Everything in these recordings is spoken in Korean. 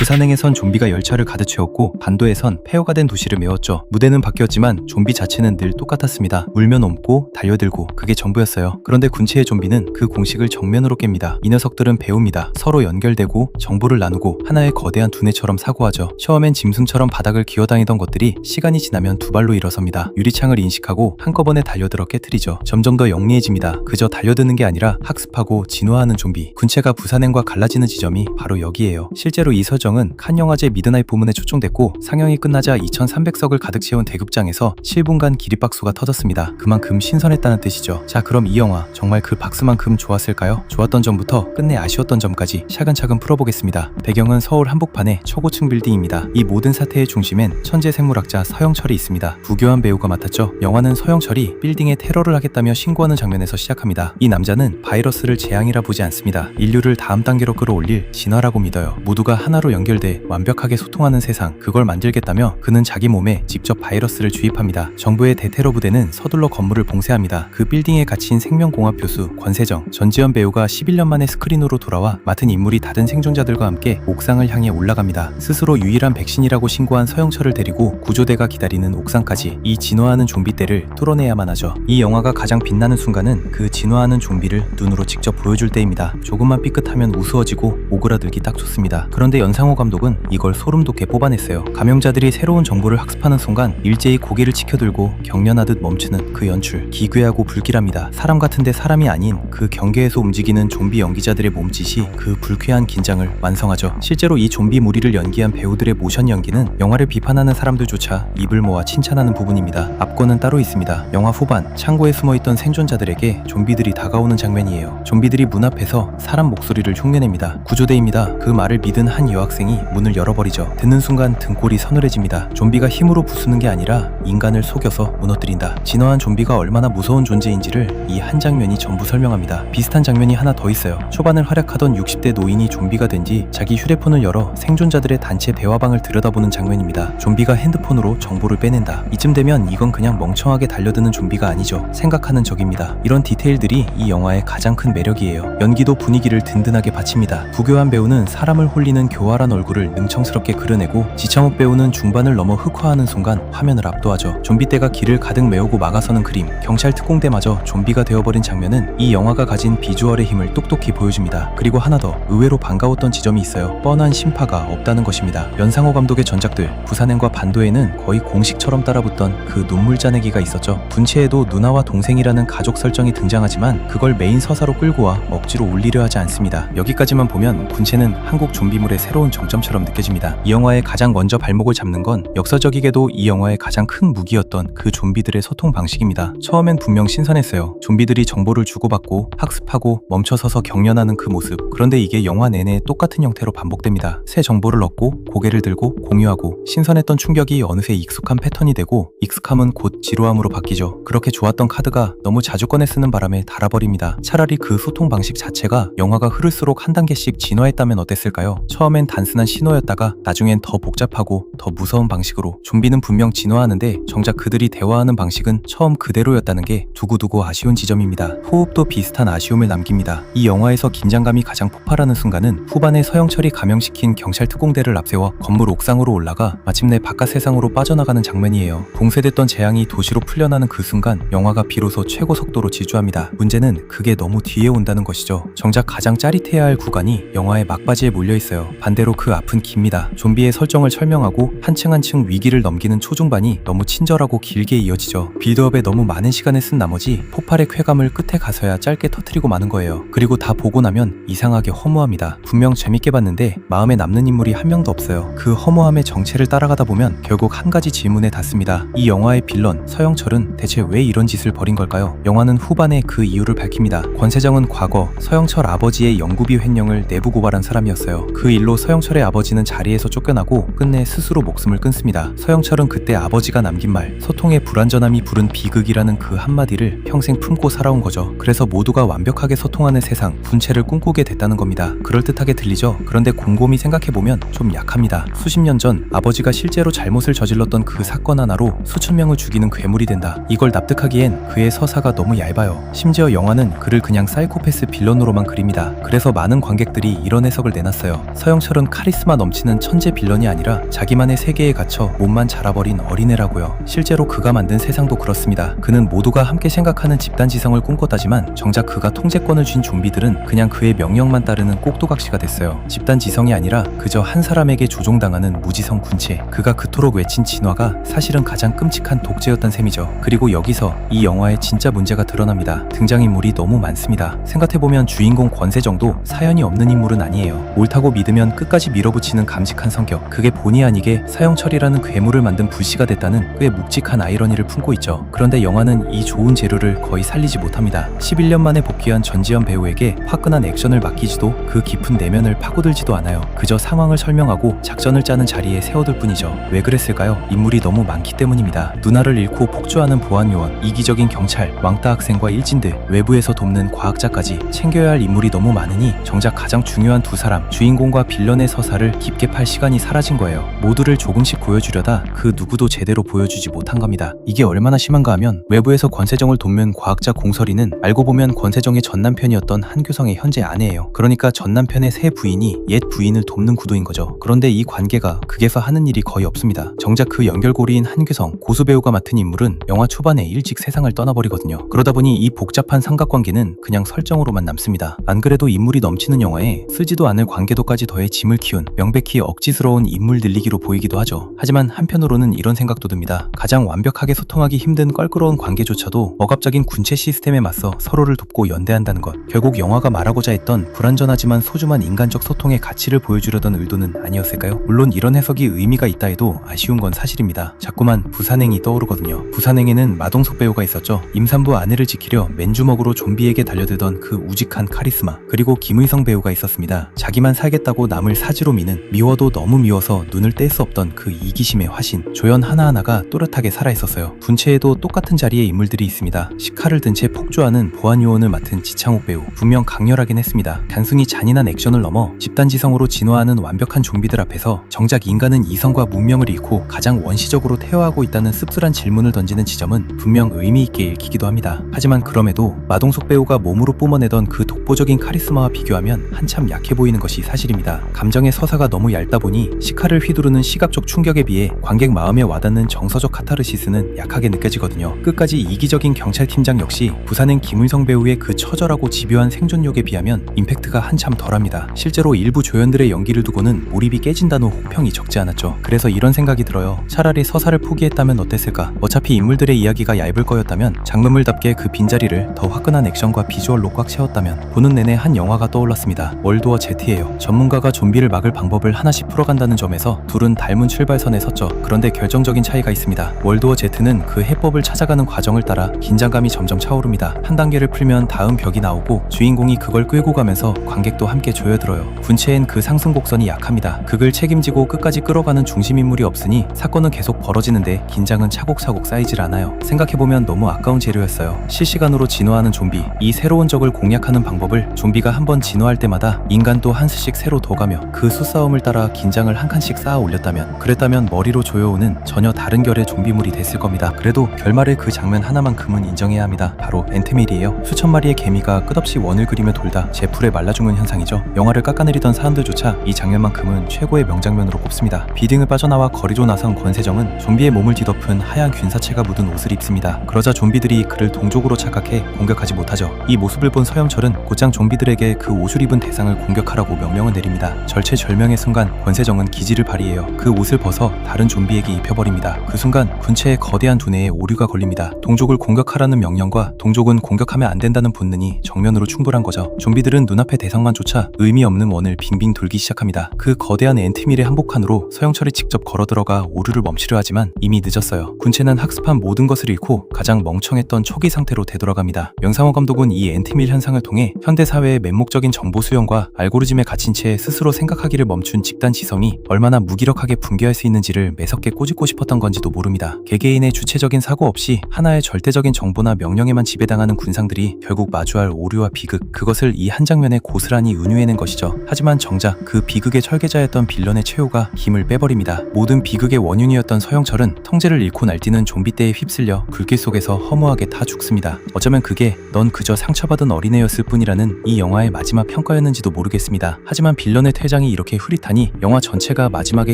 부산행에선 좀비가 열차를 가득 채웠고 반도에선 폐허가 된 도시를 메웠죠. 무대는 바뀌었지만 좀비 자체는 늘 똑같았습니다. 물면 옮고 달려들고 그게 전부였어요. 그런데 군체의 좀비는 그 공식을 정면으로 깹니다. 이 녀석들은 배웁니다. 서로 연결되고 정보를 나누고 하나의 거대한 두뇌처럼 사고하죠. 처음엔 짐승처럼 바닥을 기어다니던 것들이 시간이 지나면 두 발로 일어섭니다. 유리창을 인식하고 한꺼번에 달려들어 깨트리죠. 점점 더 영리해집니다. 그저 달려드는 게 아니라 학습하고 진화하는 좀비. 군체가 부산행과 갈라지는 지점이 바로 여기에요. 실제로 이 설정은 칸 영화제 미드나잇 부문에 초청됐고 상영이 끝나자 2300석을 가득 채운 대극장에서 7분간 기립박수가 터졌습니다. 그만큼 신선했다는 뜻이죠. 자, 그럼 이 영화 정말 그 박수만큼 좋았을까요? 좋았던 점부터 끝내 아쉬웠던 점까지 차근차근 풀어보겠습니다. 배경은 서울 한복판의 초고층 빌딩입니다. 이 모든 사태의 중심엔 천재 생물학자 서영철이 있습니다. 부교한 배우가 맡았죠. 영화는 서영철이 빌딩에 테러를 하겠다며 신고하는 장면에서 시작합니다. 이 남자는 바이러스를 재앙이라 보지 않습니다. 인류를 다음 단계로 끌어올릴 진화라고 믿어요. 모두가 하나로 연결돼 완벽하게 소통하는 세상, 그걸 만들겠다며 그는 자기 몸에 직접 바이러스를 주입합니다. 정부의 대테러 부대는 서둘러 건물을 봉쇄합니다. 그 빌딩에 갇힌 생명공학 교수 권세정, 전지현 배우가 11년 만에 스크린으로 돌아와 맡은 인물이 다른 생존자들과 함께 옥상을 향해 올라갑니다. 스스로 유일한 백신이라고 신고한 서영철을 데리고 구조대가 기다리는 옥상까지. 이 진화하는 좀비 떼를 뚫어내야만 하죠. 이 영화가 가장 빛나는 순간은 그 진화하는 좀비를 눈으로 직접 보여줄 때입니다. 조금만 삐끗하면 우스워지고 오그라들기 딱 좋습니다. 그런데 연상호 감독은 이걸 소름 돋게 뽑아냈어요. 감염자들이 새로운 정보를 학습하는 순간 일제히 고개를 치켜들고 경련하듯 멈추는 그 연출, 기괴하고 불길합니다. 사람 같은데 사람이 아닌 그 경계에서 움직이는 좀비 연기자들의 몸짓이 그 불쾌한 긴장을 완성하죠. 실제로 이 좀비 무리를 연기한 배우들의 모션 연기는 영화를 비판하는 사람들조차 입을 모아 칭찬하는 부분입니다. 압권은 따로 있습니다. 영화 후반, 창고에 숨어있던 생존자들에게 좀비들이 다가오는 장면이에요. 좀비들이 문 앞에서 사람 목소리를 흉내냅니다. 구조대입니다. 그 말을 믿은 한 여학생이 문을 열어버리죠. 듣는 순간 등골이 서늘해집니다. 좀비가 힘으로 부수는 게 아니라 인간을 속여서 무너뜨린다. 진화한 좀비가 얼마나 무서운 존재인지를 이 한 장면이 전부 설명합니다. 비슷한 장면이 하나 더 있어요. 초반을 활약하던 60대 노인이 좀비가 된 뒤 자기 휴대폰을 열어 생존자들의 단체 대화방을 들여다보는 장면입니다. 좀비가 핸드폰으로 정보를 빼낸다. 이쯤 되면 이건 그냥 멍청하게 달려드는 좀비가 아니죠. 생각하는 적입니다. 이런 디테일들이 이 영화의 가장 큰 매력이에요. 연기도 분위기를 든든하게 받칩니다. 부교한 배우는 사람을 홀리는 교활한 얼굴을 능청스럽게 그려내고 지창욱 배우는 중반을 넘어 흑화하는 순간 화면을 압도하죠. 좀비떼가 길을 가득 메우고 막아서는 그림, 경찰 특공대마저 좀비가 되어버린 장면은 이 영화가 가진 비주얼의 힘을 똑똑히 보여줍니다. 그리고 하나 더 의외로 반가웠던 지점이 있어요. 뻔한 심파가 없다는 것입니다. 연상호 감독의 전작들 부산행과 반도에는 거의 공식처럼 따라붙던 그 눈물 짜내기가 있었죠. 군체에도 누나와 동생이라는 가족 설정이 등장하지만 그걸 메인 서사로 끌고 와 억지로 올리려 하지 않습니다. 여기까지만 보면 군체는 한국 좀비물의 새로운 정점처럼 느껴집니다. 이 영화의 가장 먼저 발목을 잡는 건 역사적이게도 이 영화의 가장 큰 무기였던 그 좀비들의 소통 방식입니다. 처음엔 분명 신선했어요. 좀비들이 정보를 주고받고 학습하고 멈춰서서 경련하는 그 모습. 그런데 이게 영화 내내 똑같은 형태로 반복됩니다. 새 정보를 얻고 고개를 들고 공유하고, 신선했던 충격이 어느새 익숙한 패턴이 되고 익숙함은 곧 지루함으로 바뀌죠. 그렇게 좋았던 카드가 너무 자주 꺼내 쓰는 바람에 닳아버립니다. 차라리 그 소통 방식 자체가 영화가 흐를수록 한 단계씩 진화했다면 어땠을까요? 처음엔 단순한 신호였다가 나중엔 더 복잡하고 더 무서운 방식으로. 좀비는 분명 진화하는데 정작 그들이 대화하는 방식은 처음 그대로였다는 게 두고두고 아쉬운 지점입니다. 호흡도 비슷한 아쉬움을 남깁니다. 이 영화에서 긴장감이 가장 폭발하는 순간은 후반에 서영철이 감염시킨 경찰 특공대를 앞세워 건물 옥상으로 올라가 마침내 바깥 세상으로 빠져나가는 장면이에요. 봉쇄됐던 재앙이 도시로 풀려나는 그 순간 영화가 비로소 최고 속도로 질주합니다. 문제는 그게 너무 뒤에 온다는 것이죠. 정작 가장 짜릿해야 할 구간이 영화의 막바지에 몰려있어요. 반대로 그 앞은 깁니다. 좀비의 설정을 설명하고 한층 한층 위기를 넘기는 초중반이 너무 친절하고 길게 이어지죠. 빌드업에 너무 많은 시간을 쓴 나머지 폭발의 쾌감을 끝에 가서야 짧게 터트리고 마는 거예요. 그리고 다 보고 나면 이상하게 허무합니다. 분명 재밌게 봤는데 마음에 남는 인물이 한 명도 없어요. 그 허무함의 정체를 따라가다 보면 결국 한 가지 질문에 닿습니다. 이 영화의 빌런 서영철은 대체 왜 이런 짓을 벌인 걸까요? 영화는 후반에 그 이유를 밝힙니다. 권세정은 과거 서영철 아버지의 연구비 횡령을 내부 고발한 사람이었어요. 그 일로 서영철의 아버지는 자리에서 쫓겨나고 끝내 스스로 목숨을 끊습니다. 서영철은 그때 아버지가 남긴 말, 소통의 불완전함이 부른 비극이라는 그 한마디를 평생 품고 살아온 거죠. 그래서 모두가 완벽하게 소통하는 세상, 군체를 꿈꾸게 됐다는 겁니다. 그럴듯하게 들리죠? 그런데 곰곰이 생각해보면 좀 약합니다. 수십 년 전 아버지가 실제로 잘못을 저질렀던 그 사건 하나로 수천 명을 죽이는 괴물이 된다. 이걸 납득하기엔 그의 서사가 너무 얇아요. 심지어 영화는 그를 그냥 사이코패스 빌런으로만 그립니다. 그래서 많은 관객들이 이런 해석을 내놨어요. 서영철은 카리스마 넘치는 천재 빌런이 아니라 자기만의 세계에 갇혀 몸만 자라버린 어린애라고요. 실제로 그가 만든 세상도 그렇습니다. 그는 모두가 함께 생각하는 집단지성을 꿈꿨다지만 정작 그가 통제권을 쥔 좀비들은 그냥 그의 명령만 따르는 꼭두각시가 됐어요. 집단지성이 아니라 그저 한 사람에게 조종당하는 무지성 군체. 그가 그토록 외친 진화가 사실은 가장 끔찍한 독재였던 셈이죠. 그리고 여기서 이 영화의 진짜 문제가 드러납니다. 등장인물이 너무 많습니다. 생각해보면 주인공 권세정도 사연이 없는 인물은 아니에요. 옳다고 믿으면 끝까지 밀어붙이는 감직한 성격. 그게 본의 아니게 사형철이라는 괴물을 만든 불씨가 됐다는 꽤 묵직한 아이러니를 품고 있죠. 그런데 영화는 이 좋은 재료를 거의 살리지 못합니다. 11년 만에 복귀한 전지현 배우에게 화끈한 액션을 맡기지도 그 깊은 내면을 파고들지도 않아요. 그저 상황을 설명하고 작전을 짜는 자리에 세워둘 뿐이죠. 왜 그랬을까요? 인물이 너무 많기 때문입니다. 누나를 잃고 폭주하는 보안요원, 이기적인 경찰, 왕따 학생과 일진들, 외부에서 돕는 과학자까지 챙겨야 할 인물이 너무 많으니 정작 가장 중요한 두 사람, 주인공과 빌런의 서사를 깊게 팔 시간이 사라진 거예요. 모두를 조금씩 보여주려다 그 누구도 제대로 보여주지 못한 겁니다. 이게 얼마나 심한가 하면 외부에서 권세정을 돕는 과학자 공설이는 알고 보면 권세정의 전남편이었던 한규성의 현재 아내예요. 그러니까 전남편의 새 부인이 옛 부인을 돕는 구도인 거죠. 그런데 이 관계가 극에서 하는 일이 거의 없습니다. 정작 그 연결고리인 한규성, 고수배우가 맡은 인물은 영화 초반에 일찍 세상을 떠나버리거든요. 그러다 보니 이 복잡한 삼각관계는 그냥 설정으로만 남습니다. 안 그래도 인물이 넘치는 영화에 쓰지도 않을 관계도까지 더해 짐을 키운 명백히 억지스러운 인물 늘리기로 보이기도 하죠. 하지만 한편으로는 이런 생각도 듭니다. 가장 완벽하게 소통하기 힘든 껄끄러운 관계조차도 억압적인 군체 시스템에 맞서 서로를 돕고 연대한다는 것. 결국 영화가 말하고자 했던 불완전하지만 소중한 인간적 소통의 가치를 보여주려던 의도는 아니었을까요? 물론 이런 해석이 의미가 있다 해도 아쉬운 건 사실입니다. 자꾸만 부산행이 떠오르거든요. 부산행에는 마동석 배우가 있었죠. 임산부 아내를 지키려 맨주먹으로 좀비에게 달려들던 그 우직한 카리스마. 그리고 김의성 배우가 있었습니다. 자기만 살겠다고 남을 사지로 미는, 미워도 너무 미워서 눈을 뗄 수 없던 그 이기심의 화신. 조연 하나하나가 또렷하게 살아있었어요. 군체에도 똑같은 자리에 인물들이 있습니다. 시칼을 든 채 폭주하는 보안요원을 맡은 지창욱 배우. 분명 강렬하긴 했습니다. 단순히 잔인한 액션을 넘어 집단지성으로 진화하는 완벽한 좀비들 앞에서 정작 인간은 이성과 문명을 잃고 가장 원시적으로 태어하고 있다는 씁쓸한 질문을 던지는 지점은 분명 의미있게 읽히기도 합니다. 하지만 그럼에도 마동석 배우가 몸으로 뿜어내던 그 독보적인 카리스마와 비교하면 한참 약해 보이는 것이 사실입니다. 감정의 서사가 너무 얇다 보니 시칼을 휘두르는 시각적 충격에 비해 관객 마음에 와닿는 정서적 카타르시스는 약하게 느껴지거든요. 끝까지 이기적인 경찰팀장 역시 부산행 김의성 배우의 그 처절하고 집요한 생존력에 비하면 임팩트가 한참 덜합니다. 실제로 일부 조연들의 연기를 두고는 몰입이 깨진다는 혹평이 적지 않았죠. 그래서 이런 생각이 들어요. 차라리 서사를 포기했다면 어땠을까? 어차피 인물들의 이야기가 얇을 거였다면 장르물답게 그 빈자리를 더 화끈한 액션과 비주얼로 꽉 채웠다면. 보는 내내 한 영화가 떠올랐습니다. 월드워 Z예요. 전문가가 좀비를 막을 방법을 하나씩 풀어간다는 점에서 둘은 닮은 출발선에 섰죠. 그런데 결정적인 차이가 있습니다. 월드워 Z는 그 해법을 찾아가는 과정을 따라 긴장감이 점점 차오릅니다. 한 단계를 풀면 다음 벽이 나오고 주인공이 그걸 끌고 가면서 관객도 함께 조여들어요. 군체엔 그 상승 곡선이 약합니다. 극을 책임지고 끝까지 끌어가는 중심인물이 없으니 사건은 계속 벌어지는데 긴장은 차곡차곡 쌓이질 않아요. 생각해보면 너무 아까운 재료였어요. 실시간으로 진화하는 좀비. 이 새로운 적을 공략하는 방법을 좀비가 한 번 진화할 때마다 인간도 한 수씩 새로 둬가며 그 수싸움을 따라 긴장을 한 칸씩 쌓아 올렸다면, 그랬다면 머리로 조여오는 전혀 다른 결의 좀비물이 됐을 겁니다. 그래도 결말의 그 장면 하나만큼은 인정해야 합니다. 바로 엔트밀이에요. 수천 마리의 개미가 끝없이 원을 그리며 돌다 제풀에 말라 죽는 현상이죠. 영화를 깎아내리던 사람들조차 이 장면만큼은 최고의 명장면으로 꼽습니다. 비딩을 빠져나와 거리로 나선 권세정은 좀비의 몸을 뒤덮은 하얀 균사체가 묻은 옷을 입습니다. 그러자 좀비들이 그를 동족으로 착각해 공격하지 못하죠. 이 모습을 본 서영철은 곧장 좀비들에게 그 옷을 입은 대상을 공격하라고 명령을 내립니다. 절체절명의 순간 권세정은 기지를 발휘해요. 그 옷을 벗어 다른 좀비에게 입혀버립니다. 그 순간 군체의 거대한 두뇌에 오류가 걸립니다. 동족을 공격하라는 명령과 동족은 공격하면 안 된다는 본능이 정면으로 충돌한 거죠. 좀비들은 눈앞의 대상만 쫓아 의미 없는 원을 빙빙 돌기 시작합니다. 그 거대한 엔트밀의 한복판으로 서영철이 직접 걸어들어가 오류를 멈추려 하지만 이미 늦었어요. 군체는 학습한 모든 것을 잃고 가장 멍청했던 초기 상태로 되돌아갑니다. 명상호 감독은 이 엔트밀 현상을 통해 현대사회의 맹목적인 정보 수용과 알고리즘에 갇힌 채 스스로 생각하기를 멈춘 집단 지성이 얼마나 무기력하게 붕괴할 수 있는지를 매섭게 꼬집고 싶었던 건지도 모릅니다. 개개인의 주체적인 사고 없이 하나의 절대적인 정보나 명령에만 지배당하는 군상들이 결국 마주할 오류와 비극, 그것을 이 한 장면에 고스란히 은유해낸 것이죠. 하지만 정작 그 비극의 철계자였던 빌런의 최후가 힘을 빼버립니다. 모든 비극의 원흉이었던 서영철은 통제를 잃고 날뛰는 좀비 떼에 휩쓸려 불길 속에서 허무하게 타 죽습니다. 어쩌면 그게 넌 그저 상처받은 어린애였을 뿐이라는 이 영화의 마지막 평가였는지도 모르겠습니다. 하지만 빌런의 퇴장 주차장이 이렇게 흐릿하니 영화 전체가 마지막에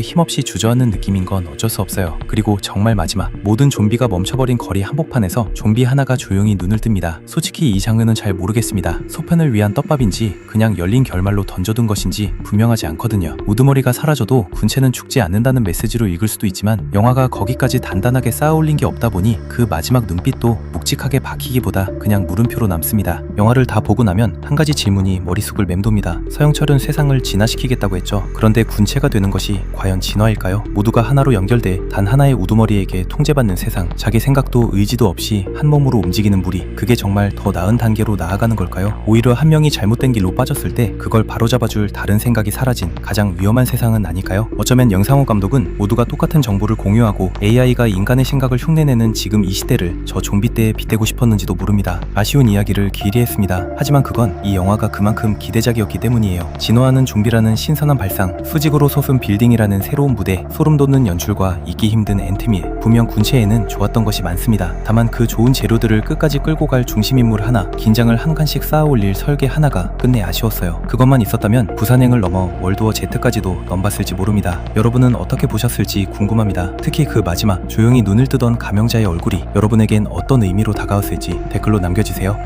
힘없이 주저앉는 느낌인 건 어쩔 수 없어요. 그리고 정말 마지막, 모든 좀비가 멈춰버린 거리 한복판에서 좀비 하나가 조용히 눈을 뜹니다. 솔직히 이 장면은 잘 모르겠습니다. 소편을 위한 떡밥인지 그냥 열린 결말로 던져둔 것인지 분명하지 않거든요. 우두머리가 사라져도 군체는 죽지 않는다는 메시지로 읽을 수도 있지만 영화가 거기까지 단단하게 쌓아올린 게 없다 보니 그 마지막 눈빛도 묵직하게 박히기보다 그냥 물음표로 남습니다. 영화를 다 보고 나면 한 가지 질문이 머릿속을 맴돕니다. 서영철은 세상을 진화시키겠다고 했죠. 그런데 군체가 되는 것이 과연 진화일까요? 모두가 하나로 연결돼 단 하나의 우두머리에게 통제받는 세상, 자기 생각도 의지도 없이 한 몸으로 움직이는 무리, 그게 정말 더 나은 단계로 나아가는 걸까요? 오히려 한 명이 잘못된 길로 빠졌을 때 그걸 바로잡아줄 다른 생각이 사라진 가장 위험한 세상은 아닐까요? 어쩌면 영상호 감독은 모두가 똑같은 정보를 공유하고 AI가 인간의 생각을 흉내내는 지금 이 시대를 저 좀비 때에 빗대고 싶었는지도 모릅니다. 아쉬운 이야기를 길게 했습니다. 하지만 그건 이 영화가 그만큼 기대작이었기 때문이에요. 진화하는 좀비라는 신선한 발상, 수직으로 솟은 빌딩이라는 새로운 무대, 소름 돋는 연출과 잊기 힘든 엔트밀, 분명 군체에는 좋았던 것이 많습니다. 다만 그 좋은 재료들을 끝까지 끌고 갈 중심인물 하나, 긴장을 한 칸씩 쌓아올릴 설계 하나가 끝내 아쉬웠어요. 그것만 있었다면 부산행을 넘어 월드워 Z까지도 넘봤을지 모릅니다. 여러분은 어떻게 보셨을지 궁금합니다. 특히 그 마지막 조용히 눈을 뜨던 감영자의 얼굴이 여러분에겐 어떤 의미로 다가왔을지 댓글로 남겨주세요.